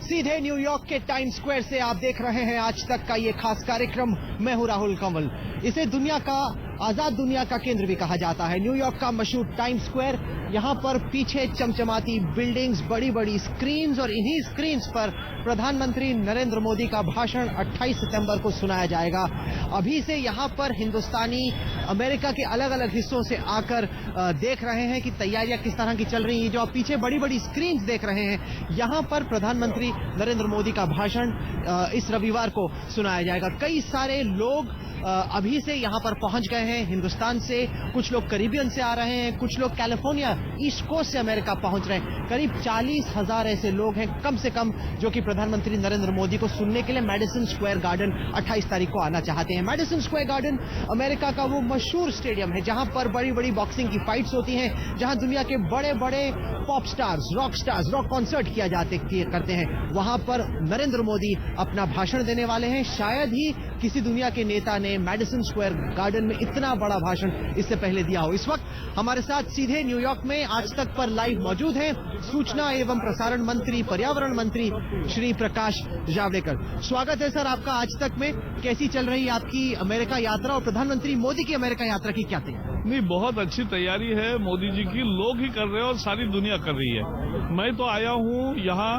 सीधे न्यूयॉर्क के time square से आप देख रहे हैं आज तक का ये खास कार्यक्रम। मैं हूं राहुल कंवल। इसे दुनिया का आजाद दुनिया का केंद्र भी कहा जाता है। न्यूयॉर्क का मशहूर टाइम स्क्वायर, यहाँ पर पीछे चमचमाती बिल्डिंग्स, बड़ी बड़ी स्क्रीन्स और इन्हीं स्क्रीन्स पर प्रधानमंत्री नरेंद्र मोदी का भाषण 28 सितंबर को सुनाया जाएगा। अभी से यहाँ पर हिंदुस्तानी अमेरिका के अलग अलग हिस्सों से आकर देख रहे हैं कि तैयारियां किस तरह की चल रही हैं। जो आप पीछे बड़ी बड़ी स्क्रीन्स देख रहे हैं, यहाँ पर प्रधानमंत्री नरेंद्र मोदी का भाषण इस रविवार को सुनाया जाएगा। कई सारे लोग अभी से यहाँ पर पहुंच गए हैं हिंदुस्तान से। कुछ लोग कैरिबियन से आ रहे हैं, कुछ लोग कैलिफोर्निया ईस्ट कोस्ट से अमेरिका पहुंच रहे हैं। करीब 40,000 ऐसे लोग हैं कम से कम जो कि प्रधानमंत्री नरेंद्र मोदी को सुनने के लिए मैडिसन स्क्वायर गार्डन 28 तारीख को आना चाहते हैं। मैडिसन स्क्वायर गार्डन अमेरिका का वो मशहूर स्टेडियम है जहां पर बड़ी बड़ी बॉक्सिंग की फाइट्स होती हैं, जहां दुनिया के बड़े बड़े पॉप स्टार्स, रॉक कॉन्सर्ट करते हैं। वहां पर नरेंद्र मोदी अपना भाषण देने वाले हैं। शायद ही किसी दुनिया के नेता ने मैडिसन स्क्वायर गार्डन में इतना बड़ा भाषण इससे पहले दिया हो। इस वक्त हमारे साथ सीधे न्यूयॉर्क में आज तक पर लाइव मौजूद हैं सूचना एवं प्रसारण मंत्री, पर्यावरण मंत्री श्री प्रकाश जावड़ेकर। स्वागत है सर आपका आज तक में। कैसी चल रही है आपकी अमेरिका यात्रा और प्रधानमंत्री मोदी की अमेरिका यात्रा की क्या तैयारी? नहीं, बहुत अच्छी तैयारी है मोदी जी की। लोग ही कर रहे हैं और सारी दुनिया कर रही है। मैं तो आया हूँ यहाँ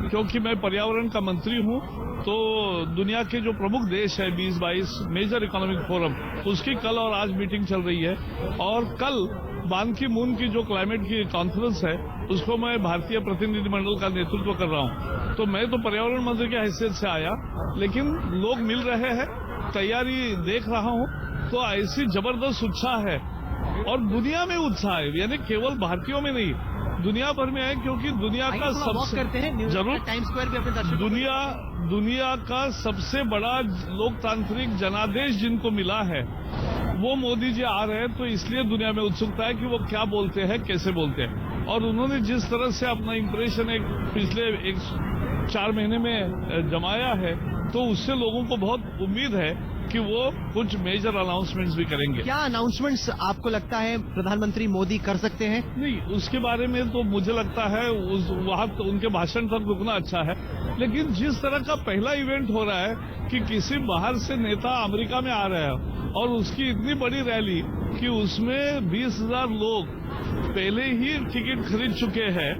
क्योंकि मैं पर्यावरण का मंत्री हूँ, तो दुनिया के जो प्रमुख देश है 20-22 मेजर इकोनॉमिक फोरम, उसकी कल और आज मीटिंग चल रही है। और कल बान की मून की जो क्लाइमेट की कॉन्फ्रेंस है उसको मैं भारतीय प्रतिनिधिमंडल का नेतृत्व कर रहा हूँ। तो मैं तो पर्यावरण मंत्री की हैसियत से आया, लेकिन लोग मिल रहे हैं, तैयारी देख रहा हूँ, तो ऐसी जबरदस्त उत्साह है और दुनिया में उत्साह है, यानी केवल भारतीयों में नहीं, दुनिया भर में है। क्योंकि दुनिया का सबसे करते हैं जरूर टाइम स्क्वायर भी अपने दर्शकों दुनिया का सबसे बड़ा लोकतांत्रिक जनादेश जिनको मिला है वो मोदी जी आ रहे हैं, तो इसलिए दुनिया में उत्सुकता है कि वो क्या बोलते हैं, कैसे बोलते हैं। और उन्होंने जिस तरह से अपना इंप्रेशन पिछले 4 महीने में जमाया है, तो उससे लोगों को बहुत उम्मीद है कि वो कुछ मेजर अनाउंसमेंट्स भी करेंगे। क्या अनाउंसमेंट्स आपको लगता है प्रधानमंत्री मोदी कर सकते हैं? नहीं, उसके बारे में तो मुझे लगता है वहाँ तो उनके भाषण तक रुकना अच्छा है, लेकिन जिस तरह का पहला इवेंट हो रहा है कि किसी बाहर से नेता अमेरिका में आ रहा है और उसकी इतनी बड़ी रैली कि उसमें 20,000 लोग पहले ही टिकट खरीद चुके हैं,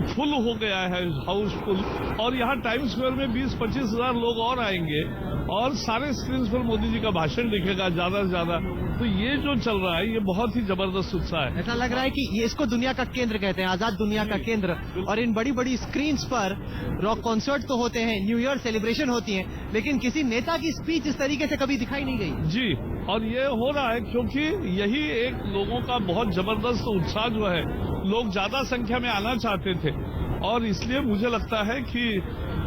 फुल हो गया है, हाउसफुल। और यहाँ टाइम स्क्वायर में 20-25 हजार लोग और आएंगे और सारे स्क्रीन पर मोदी जी का भाषण दिखेगा ज्यादा से ज्यादा। तो ये जो चल रहा है ये बहुत ही जबरदस्त उत्साह है। ऐसा लग रहा है कि ये इसको दुनिया का केंद्र कहते हैं, आजाद दुनिया का केंद्र। और इन बड़ी बड़ी स्क्रीन्स पर रॉक कॉन्सर्ट तो होते हैं, न्यू ईयर सेलिब्रेशन होती है, लेकिन किसी नेता की स्पीच इस तरीके से कभी दिखाई नहीं गई। जी, और ये हो रहा है क्योंकि यही एक लोगों का बहुत जबरदस्त उत्साह जो है, लोग ज्यादा संख्या में आना चाहते थे और इसलिए मुझे लगता है कि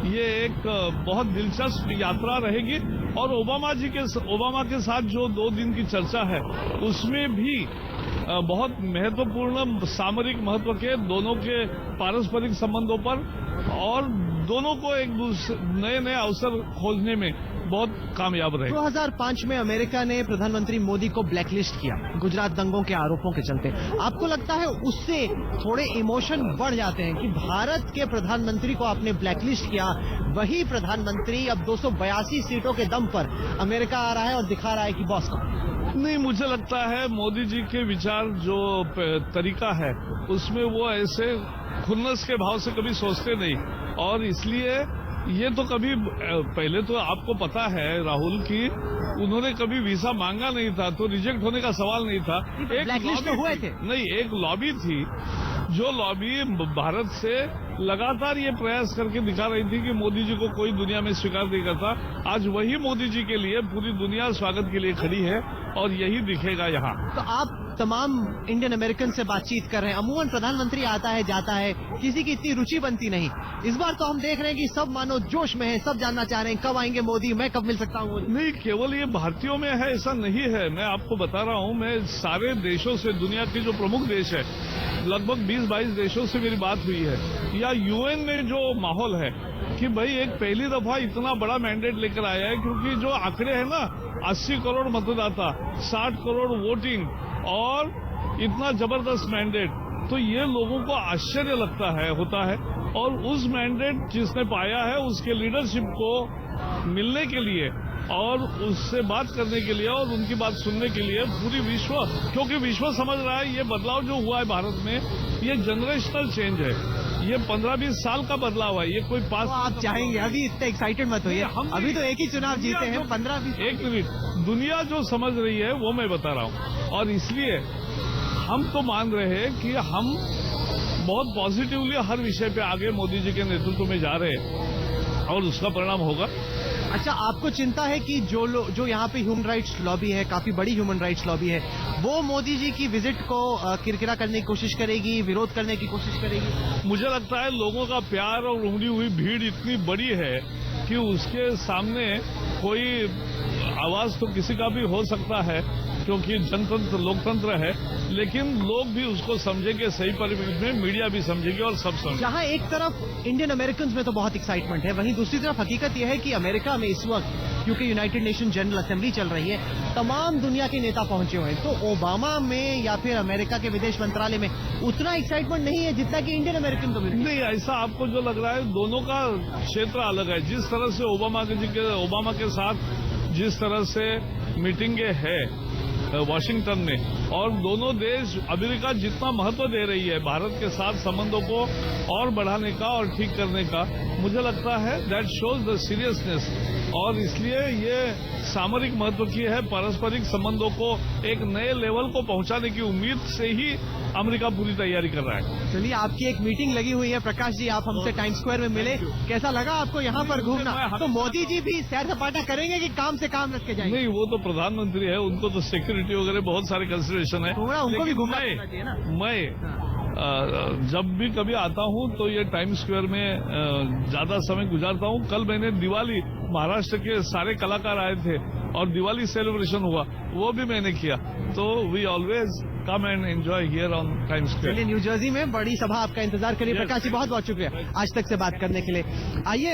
ये एक बहुत दिलचस्प यात्रा रहेगी। और ओबामा के साथ जो 2 दिन की चर्चा है उसमें भी बहुत महत्वपूर्ण सामरिक महत्व के दोनों के पारस्परिक संबंधों पर और दोनों को एक नए नए अवसर खोजने में बहुत कामयाब रहे। 2005 में अमेरिका ने प्रधानमंत्री मोदी को ब्लैकलिस्ट किया गुजरात दंगों के आरोपों के चलते। आपको लगता है उससे थोड़े इमोशन बढ़ जाते हैं कि भारत के प्रधानमंत्री को आपने ब्लैकलिस्ट किया, वही प्रधानमंत्री अब 282 सीटों के दम पर अमेरिका आ रहा है और दिखा रहा है कि बॉस? नहीं, मुझे लगता है मोदी जी के विचार जो तरीका है उसमें वो ऐसे खुन्नस के भाव से कभी सोचते नहीं। और इसलिए ये तो कभी पहले तो आपको पता है राहुल कि उन्होंने कभी वीजा मांगा नहीं था, तो रिजेक्ट होने का सवाल नहीं था। एक ब्लैकलिस्ट तो हुए थे। नहीं, एक लॉबी थी, जो लॉबी भारत से लगातार ये प्रयास करके दिखा रही थी कि मोदी जी को कोई दुनिया में स्वीकार नहीं करता। आज वही मोदी जी के लिए पूरी दुनिया स्वागत के लिए खड़ी है और यही दिखेगा यहाँ। तो आप तमाम इंडियन अमेरिकन से बातचीत कर रहे हैं, अमूमन प्रधानमंत्री आता है जाता है, किसी की इतनी रुचि बनती नहीं। इस बार तो हम देख रहे हैं कि सब मानो जोश में है, सब जानना चाह रहे हैं कब आएंगे मोदी, मैं कब मिल सकता हूँ मोदी। नहीं, केवल ये भारतीयों में है ऐसा नहीं है। मैं आपको बता रहा हूँ, मैं सारे देशों से, दुनिया के जो प्रमुख देश है, लगभग 20-22 देशों से मेरी बात हुई है। या यूएन में जो माहौल है कि भाई एक पहली दफा इतना बड़ा मैंडेट लेकर आया है, क्योंकि जो आंकड़े हैं ना, 80 करोड़ मतदाता, 60 करोड़ वोटिंग और इतना जबरदस्त मैंडेट, तो ये लोगों को आश्चर्य होता है और उस मैंडेट जिसने पाया है उसके लीडरशिप को मिलने के लिए और उससे बात करने के लिए और उनकी बात सुनने के लिए पूरी विश्व, क्योंकि विश्व समझ रहा है ये बदलाव जो हुआ है भारत में, ये जनरेशनल चेंज है, ये 15-20 साल का बदलाव है, ये कोई पास। तो आप चाहेंगे, अभी इतने एक्साइटेड मत होइए, अभी तो एक ही चुनाव जीते हैं, 15-20। एक मिनट, दुनिया जो समझ रही है वो मैं बता रहा हूँ, और इसलिए हम तो मान रहे हैं कि हम बहुत पॉजिटिवली हर विषय पे आगे मोदी जी के नेतृत्व में जा रहे हैं और उसका परिणाम होगा। अच्छा, आपको चिंता है कि जो यहाँ पे ह्यूमन राइट्स लॉबी है, काफी बड़ी ह्यूमन राइट्स लॉबी है, वो मोदी जी की विजिट को किरकिरा करने की कोशिश करेगी, विरोध करने की कोशिश करेगी? मुझे लगता है लोगों का प्यार और उमड़ी हुई भीड़ इतनी बड़ी है कि उसके सामने कोई आवाज तो किसी का भी हो सकता है, क्योंकि जनतंत्र लोकतंत्र है, लेकिन लोग भी उसको समझेंगे सही परिप्रेक्ष्य में, मीडिया भी समझेगी और सब समझेंगे। जहाँ एक तरफ इंडियन अमेरिकन में तो बहुत एक्साइटमेंट है, वहीं दूसरी तरफ हकीकत यह है कि अमेरिका में इस वक्त, क्योंकि यूनाइटेड नेशन जनरल असेंबली चल रही है, तमाम दुनिया के नेता पहुंचे हुए हैं, तो ओबामा में या फिर अमेरिका के विदेश मंत्रालय में उतना एक्साइटमेंट नहीं है जितना कि इंडियन अमेरिकन कम्युनिटी। नहीं, ऐसा आपको जो लग रहा है, दोनों का क्षेत्र अलग है। जिस तरह से ओबामा के साथ जिस तरह से मीटिंगें है वॉशिंगटन में, और दोनों देश, अमेरिका जितना महत्व दे रही है भारत के साथ संबंधों को और बढ़ाने का और ठीक करने का, मुझे लगता है दैट शोज द सीरियसनेस, और इसलिए ये सामरिक महत्व की है। पारस्परिक संबंधों को एक नए लेवल को पहुंचाने की उम्मीद से ही अमेरिका पूरी तैयारी कर रहा है। चलिए, आपकी एक मीटिंग लगी हुई है, प्रकाश जी, आप हमसे टाइम्स स्क्वायर में मिले, कैसा लगा आपको यहाँ पर घूमना? तो मोदी जी भी सैर सपाटा करेंगे कि काम से काम रख के जाएंगे? नहीं, वो तो प्रधानमंत्री है, उनको तो सिक्योरिटी वगैरह बहुत सारे कंसिडरेशन है, थोड़ा उनको भी घूमना चाहिए ना। मैं जब भी कभी आता हूँ तो ये टाइम्स स्क्वायर में ज्यादा समय गुजारता हूँ। कल मैंने दिवाली, महाराष्ट्र के सारे कलाकार आए थे और दिवाली सेलिब्रेशन हुआ, वो भी मैंने किया। तो we always come and enjoy here on Times Square. New Jersey में बड़ी सभा आपका इंतजार करिए। प्रकाश जी, बहुत बहुत शुक्रिया आज तक से बात करने के लिए। आइए